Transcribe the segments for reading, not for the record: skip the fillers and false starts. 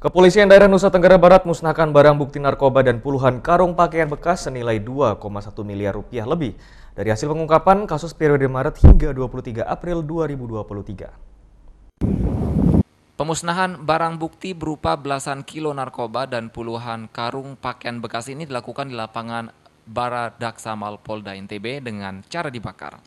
Kepolisian Daerah Nusa Tenggara Barat musnahkan barang bukti narkoba dan puluhan karung pakaian bekas senilai 2,1 miliar rupiah lebih dari hasil pengungkapan kasus periode Maret hingga 23 April 2023. Pemusnahan barang bukti berupa belasan kilo narkoba dan puluhan karung pakaian bekas ini dilakukan di lapangan Baradaksamal Polda NTB dengan cara dibakar.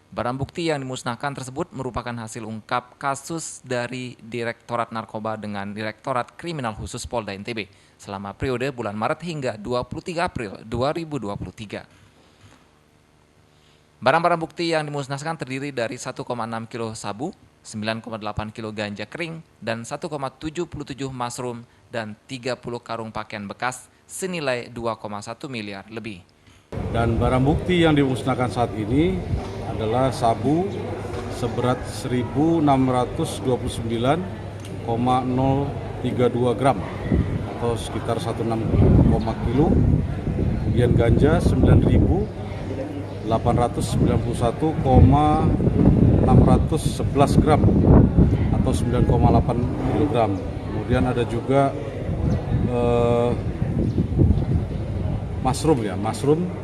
Barang bukti yang dimusnahkan tersebut merupakan hasil ungkap kasus dari Direktorat Narkoba dengan Direktorat Kriminal Khusus Polda NTB selama periode bulan Maret hingga 23 April 2023. Barang-barang bukti yang dimusnahkan terdiri dari 1,6 kilo sabu, 9,8 kilo ganja kering, dan 1,77 mushroom dan 30 karung pakaian bekas senilai 2,1 miliar lebih. Dan barang bukti yang dimusnahkan saat ini adalah sabu seberat 1.629,032 gram atau sekitar 16, kilo, kemudian ganja 9.891,611 gram atau 9,8 kilogram. Kemudian ada juga mushroom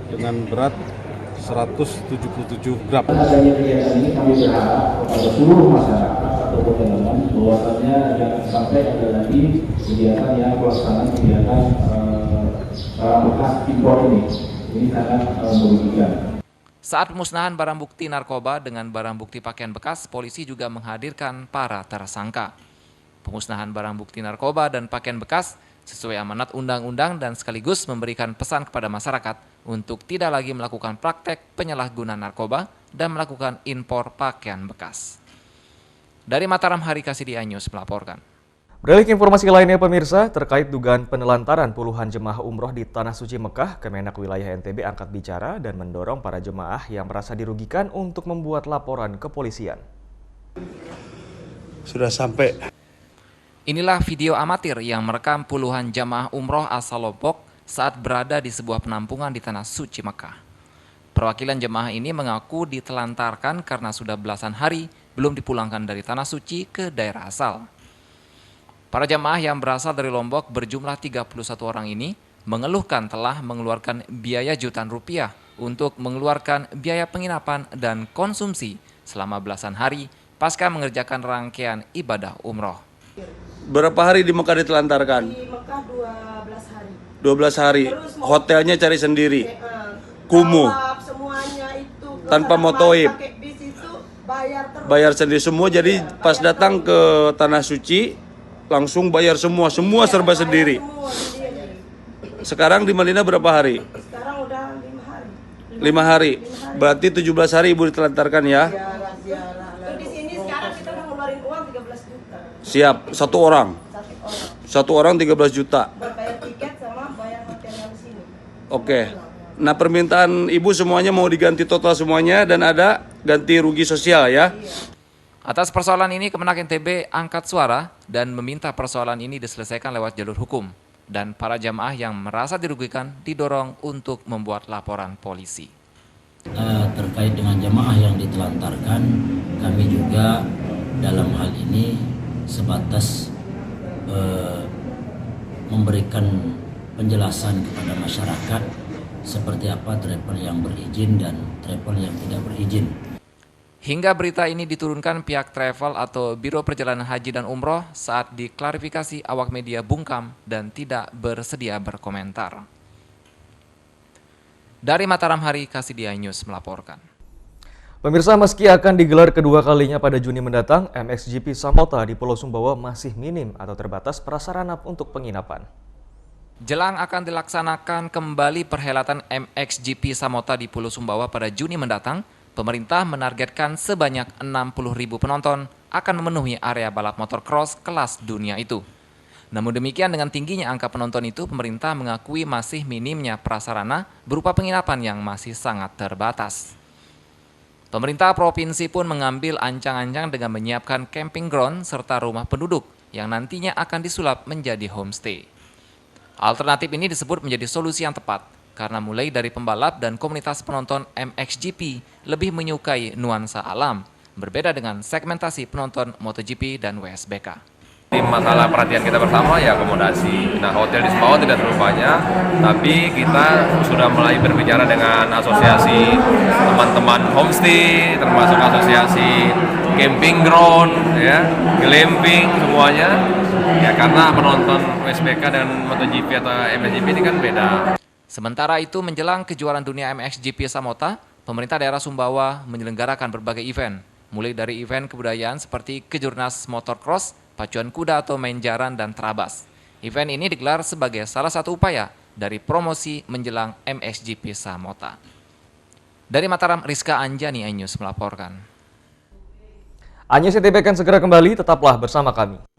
dengan berat 177 gram. Adanya kegiatan ini kami berharap kepada seluruh masyarakat atau pedagang bahwasannya jangan sampai ada lagi kegiatan yang pelaksanaan kegiatan barang bekas impor ini. Ini sangat merugikan. Saat pemusnahan barang bukti narkoba dengan barang bukti pakaian bekas, polisi juga menghadirkan para tersangka. Pemusnahan barang bukti narkoba dan pakaian bekas sesuai amanat undang-undang dan sekaligus memberikan pesan kepada masyarakat untuk tidak lagi melakukan praktek penyalahgunaan narkoba dan melakukan impor pakaian bekas. Dari Mataram, Hari Kasidia News melaporkan. Beralih ke informasi lainnya pemirsa, terkait dugaan penelantaran puluhan jemaah umroh di Tanah Suci Mekah, Kemenak Wilayah NTB angkat bicara dan mendorong para jemaah yang merasa dirugikan untuk membuat laporan ke polisian. Sudah sampai. Inilah video amatir yang merekam puluhan jamaah umroh asal Lombok saat berada di sebuah penampungan di Tanah Suci Mekah. Perwakilan jemaah ini mengaku ditelantarkan karena sudah belasan hari belum dipulangkan dari Tanah Suci ke daerah asal. Para jamaah yang berasal dari Lombok berjumlah 31 orang ini mengeluhkan telah mengeluarkan biaya jutaan rupiah untuk mengeluarkan biaya penginapan dan konsumsi selama belasan hari pasca mengerjakan rangkaian ibadah umroh. Berapa hari di Mekah ditelantarkan? Di Mekah 12 hari. 12 hari. Terus Hotelnya cari sendiri. Kumuh. Semuanya itu Tanpa motoib. pakai bis itu bayar terus. Bayar sendiri semua. Jadi pas datang ke Tanah Suci langsung bayar semua serba sendiri. Semua sendiri. Sekarang di Madinah berapa hari? Sekarang udah 5 hari. 5 hari. Berarti 17 hari Ibu ditelantarkan ya? Terus di sini sekarang kita udah ngeluarin uang 13 juta. Siap, satu orang. Satu orang 13 juta. Buat bayar tiket sama bayar hotel yang di sini. Oke. Nah, permintaan Ibu semuanya mau diganti total semuanya dan ada ganti rugi sosial ya? Atas persoalan ini, Kemenak NTB angkat suara dan meminta persoalan ini diselesaikan lewat jalur hukum. Dan para jamaah yang merasa dirugikan didorong untuk membuat laporan polisi. Terkait dengan jamaah yang ditelantarkan, kami juga dalam hal ini sebatas memberikan penjelasan kepada masyarakat seperti apa travel yang berizin dan travel yang tidak berizin. Hingga berita ini diturunkan pihak travel atau Biro Perjalanan Haji dan Umroh saat diklarifikasi awak media bungkam dan tidak bersedia berkomentar. Dari Mataram, Hari Kasidia News melaporkan. Pemirsa, meski akan digelar kedua kalinya pada Juni mendatang, MXGP Samota di Pulau Sumbawa masih minim atau terbatas prasarana untuk penginapan. Jelang akan dilaksanakan kembali perhelatan MXGP Samota di Pulau Sumbawa pada Juni mendatang, pemerintah menargetkan sebanyak 60.000 penonton akan memenuhi area balap motor cross kelas dunia itu. Namun demikian, dengan tingginya angka penonton itu, pemerintah mengakui masih minimnya prasarana berupa penginapan yang masih sangat terbatas. Pemerintah provinsi pun mengambil ancang-ancang dengan menyiapkan camping ground serta rumah penduduk yang nantinya akan disulap menjadi homestay. Alternatif ini disebut menjadi solusi yang tepat karena mulai dari pembalap dan komunitas penonton MXGP lebih menyukai nuansa alam, berbeda dengan segmentasi penonton MotoGP dan WSBK. Masalah perhatian kita bersama ya akomodasi. Nah, hotel di Sumbawa tidak terlalu banyak, tapi kita sudah mulai berbicara dengan asosiasi teman-teman homestay, termasuk asosiasi camping ground, ya, glamping semuanya. Ya karena menonton WSBK dan MotoGP atau MXGP ini kan beda. Sementara itu menjelang kejuaraan dunia MXGP Samota, pemerintah daerah Sumbawa menyelenggarakan berbagai event, mulai dari event kebudayaan seperti kejurnas motocross, pacuan kuda atau main jaran dan terabas. Event ini digelar sebagai salah satu upaya dari promosi menjelang MXGP Samota. Dari Mataram, Rizka Anjani, iNews melaporkan. iNews NTB akan segera kembali, tetaplah bersama kami.